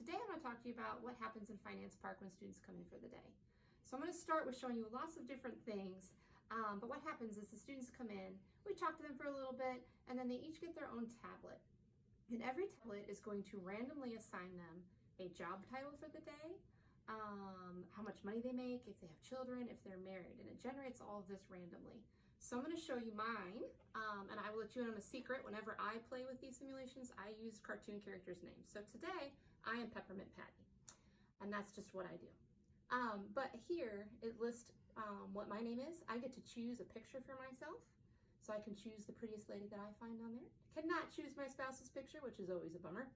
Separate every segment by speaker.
Speaker 1: Today I'm going to talk to you about what happens in Finance Park when students come in for the day. So I'm going to start with showing you lots of different things, but what happens is the students come in, we talk to them for a little bit, and then they each get their own tablet. And every tablet is going to randomly assign them a job title for the day, how much money they make, if they have children, if they're married, and it generates all of this randomly. So I'm going to show you mine, and I will let you in on a secret. Whenever I play with these simulations, I use cartoon characters' names. So today, I am Peppermint Patty, and that's just what I do. But here, it lists what my name is. I get to choose a picture for myself, so I can choose the prettiest lady that I find on there. I cannot choose my spouse's picture, which is always a bummer.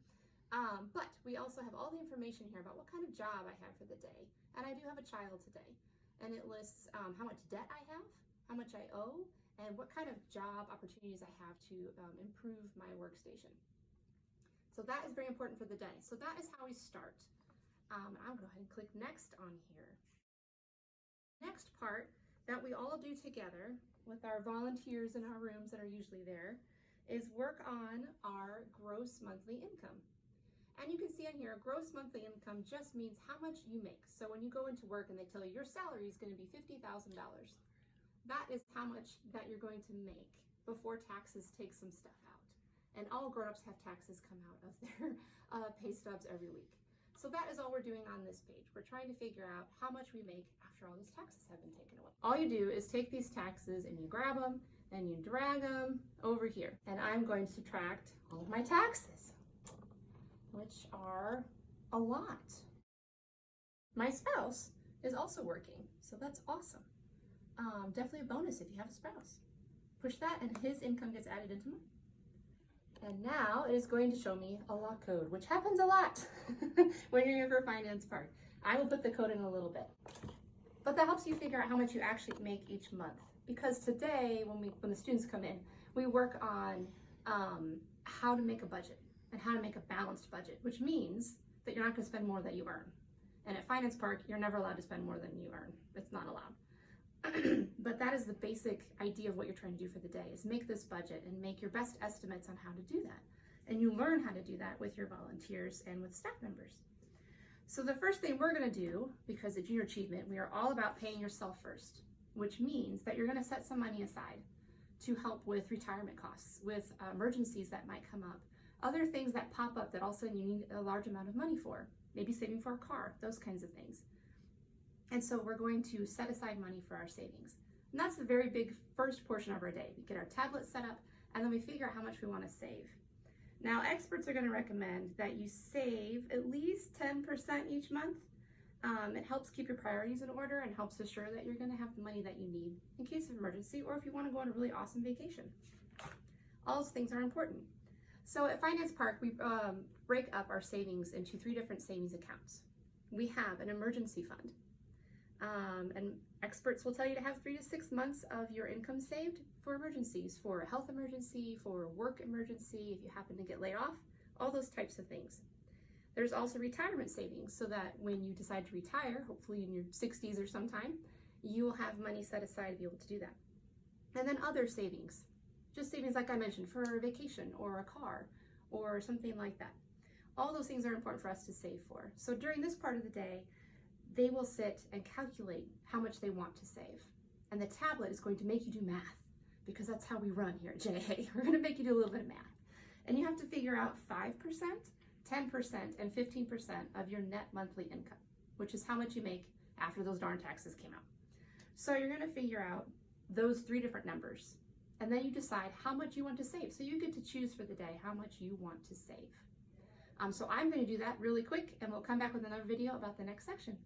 Speaker 1: But we also have all the information here about what kind of job I have for the day, and I do have a child today. And it lists how much debt I have, how much I owe, and what kind of job opportunities I have to improve my workstation. So that is very important for the day. So that is how we start. I'll go ahead and click next on here. Next part that we all do together with our volunteers in our rooms that are usually there is work on our gross monthly income. And you can see on here, gross monthly income just means how much you make. So when you go into work and they tell you your salary is going to be $50,000, that is how much that you're going to make before taxes take some stuff out. And all grown-ups have taxes come out of their pay stubs every week. So that is all we're doing on this page. We're trying to figure out how much we make after all these taxes have been taken away. All you do is take these taxes and you grab them and you drag them over here. And I'm going to subtract all of my taxes, which are a lot. My spouse is also working, so that's awesome. Definitely a bonus if you have a spouse. Push that and his income gets added into mine. And now it is going to show me a law code, which happens a lot when you're here for Finance Park. I will put the code in a little bit. But that helps you figure out how much you actually make each month. Because today, when the students come in, we work on how to make a budget and how to make a balanced budget, which means that you're not going to spend more than you earn. And at Finance Park, you're never allowed to spend more than you earn. It's not allowed. But that is the basic idea of what you're trying to do for the day, is make this budget and make your best estimates on how to do that. And you learn how to do that with your volunteers and with staff members. So the first thing we're going to do, because at Junior Achievement, we are all about paying yourself first, which means that you're going to set some money aside to help with retirement costs, with emergencies that might come up, other things that pop up that all of a sudden you need a large amount of money for, maybe saving for a car, those kinds of things. And so we're going to set aside money for our savings. And that's the very big first portion of our day. We get our tablet set up and then we figure out how much we want to save. Now, experts are going to recommend that you save at least 10% each month. It helps keep your priorities in order and helps assure that you're going to have the money that you need in case of emergency or if you want to go on a really awesome vacation. All those things are important. So at Finance Park, we break up our savings into 3 different savings accounts. We have an emergency fund. And experts will tell you to have 3 to 6 months of your income saved for emergencies, for a health emergency, for a work emergency, if you happen to get laid off, all those types of things. There's also retirement savings so that when you decide to retire, hopefully in your 60s or sometime, you will have money set aside to be able to do that. And then other savings, just savings like I mentioned for a vacation or a car or something like that. All those things are important for us to save for. So during this part of the day, they will sit and calculate how much they want to save. And the tablet is going to make you do math because that's how we run here at JA. We're going to make you do a little bit of math. And you have to figure out 5%, 10%, and 15% of your net monthly income, which is how much you make after those darn taxes came out. So you're going to figure out those 3 different numbers. And then you decide how much you want to save. So you get to choose for the day how much you want to save. So I'm going to do that really quick and we'll come back with another video about the next section.